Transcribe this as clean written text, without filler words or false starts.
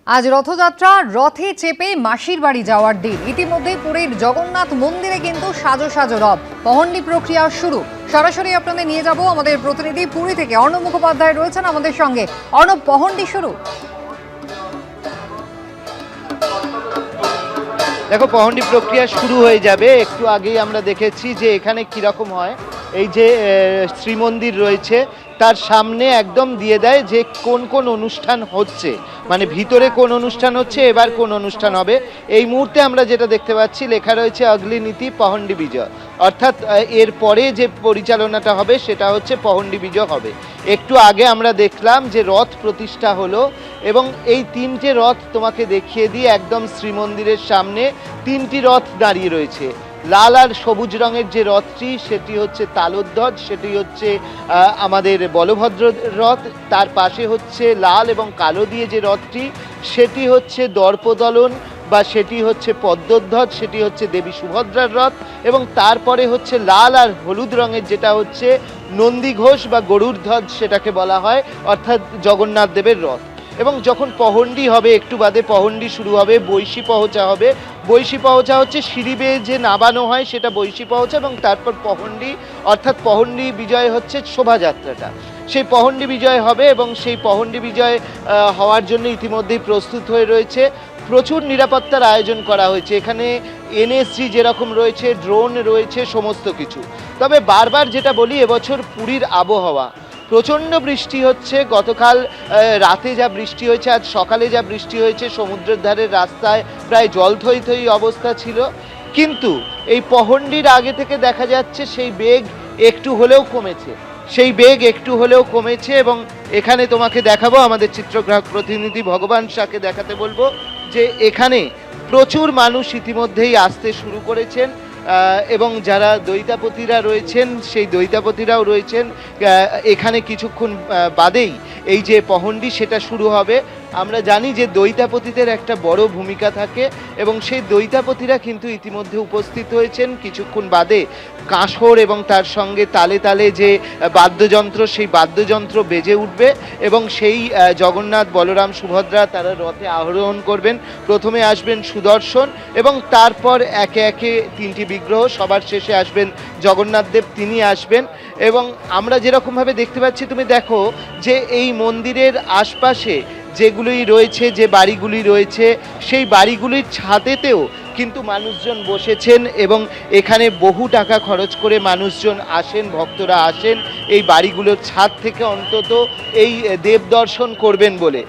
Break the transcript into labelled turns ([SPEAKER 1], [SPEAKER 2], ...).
[SPEAKER 1] আজ রথযাত্রা, রথে চেপে মাসির বাড়ি যাওয়ার দিন। ইতিমধ্যেই পুরীর জগন্নাথ মন্দিরে কিন্তু সাজো সাজো রথ, পহণ্ডি প্রক্রিয়া শুরু। সরাসরি আপনাদের নিয়ে যাব আমাদের প্রতিনিধি পুরী থেকে অর্ণব মুখোপাধ্যায় রয়েছেন আমাদের সঙ্গে। অর্ণব, পহণ্ডি শুরু।
[SPEAKER 2] দেখো, পহণ্ডি প্রক্রিয়া শুরু হয়ে যাবে। একটু আগেই আমরা দেখেছি যে এখানে কিরকম হয়। এই যে শ্রীমন্দির রয়েছে তার সামনে একদম দিয়ে দেয় যে কোন কোন অনুষ্ঠান হচ্ছে, মানে ভিতরে কোন অনুষ্ঠান হচ্ছে, এবার কোন অনুষ্ঠান হবে। এই মুহূর্তে আমরা যেটা দেখতে পাচ্ছি, লেখা রয়েছে অগলি নীতি পহণ্ডি বিজয়, অর্থাৎ এর পরে যে পরিচালনাটা হবে সেটা হচ্ছে পহণ্ডি বিজয় হবে। একটু আগে আমরা দেখলাম যে রথ প্রতিষ্ঠা হলো এবং এই তিনটে রথ তোমাকে দেখিয়ে দিয়ে একদম শ্রীমন্দিরের সামনে তিনটি রথ দাঁড়িয়ে রয়েছে। লাল আর সবুজ রঙের যে রথটি সেটি হচ্ছে তালোধ্বজ, সেটি হচ্ছে আমাদের বলভদ্র রথ। তার পাশে হচ্ছে লাল এবং কালো দিয়ে যে রথটি সেটি হচ্ছে দর্পদলন বা সেটি হচ্ছে পদ্মধ্বজ, সেটি হচ্ছে দেবী সুভদ্রার রথ। এবং তারপরে হচ্ছে লাল আর হলুদ রঙের যেটা হচ্ছে নন্দী ঘোষ বা গরুর ধ্বজ সেটাকে বলা হয়, অর্থাৎ জগন্নাথ দেবের রথ। এবং যখন পহণ্ডি হবে, একটু বাদে পহণ্ডি শুরু হবে, বৈশী পহচা হবে। বৈশী পহচা হচ্ছে সিঁড়ি বেয়ে যে নামানো হয় সেটা বৈশী পহচা, এবং তারপর পহণ্ডি, অর্থাৎ পহণ্ডি বিজয় হচ্ছে শোভাযাত্রাটা। সেই পহণ্ডি বিজয় হবে এবং সেই পহণ্ডি বিজয় হওয়ার জন্য ইতিমধ্যেই প্রস্তুত হয়ে রয়েছে। প্রচুর নিরাপত্তার আয়োজন করা হয়েছে এখানে। এনএসজি যেরকম রয়েছে, ড্রোন রয়েছে, সমস্ত কিছু। তবে বারবার যেটা বলি, এবছর পুরীর আবহাওয়া প্রচণ্ড বৃষ্টি হচ্ছে। গতকাল রাতে যা বৃষ্টি হয়েছে, আজ সকালে যা বৃষ্টি হয়েছে, সমুদ্রের ধারের রাস্তায় প্রায় জল থই থই অবস্থা ছিল। কিন্তু এই পহণ্ডির আগে থেকে দেখা যাচ্ছে সেই বেগ একটু হলেও কমেছে, এবং এখানে তোমাকে দেখাবো, আমাদের চিত্রগ্রাহক প্রতিনিধি ভগবান শাহকে দেখাতে বলবো যে এখানে প্রচুর মানুষ ইতিমধ্যেই আসতে শুরু করেছেন এবং যারা দৈতাপতিরা রয়েছেন সেই দৈতাপতিরাও রয়েছেন। এখানে কিছুক্ষণ বাদেই এই যে পহণ্ডি সেটা শুরু হবে। আমরা জানি যে দৈতাপতিদের একটা বড় ভূমিকা থাকে এবং সেই দৈতাপতিরা কিন্তু ইতিমধ্যে উপস্থিত হয়েছেন। কিছুক্ষণ বাদে কাঁসর এবং তার সঙ্গে তালে তালে যে বাদ্যযন্ত্র, সেই বাদ্যযন্ত্র বেজে উঠবে এবং সেই জগন্নাথ, বলরাম, সুভদ্রা তারা রথে আরোহণ করবেন। প্রথমে আসবেন সুদর্শন এবং তারপর একে একে তিনটি বিগ্রহ, সবার শেষে আসবেন জগন্নাথ দেব, তিনি আসবেন। এবং আমরা যেরকমভাবে দেখতে পাচ্ছি, তুমি দেখো যে এই মন্দিরের আশপাশে যেগুলি রয়েছে, যে বাড়িগুলি রয়েছে, সেই বাড়িগুলির ছাদেতেও কিন্তু মানুষজন বসেছেন এবং এখানে বহু টাকা খরচ করে মানুষজন আসেন, ভক্তরা আসেন এই বাড়িগুলোর ছাদ থেকে অন্তত এই দেব দর্শন করবেন বলে।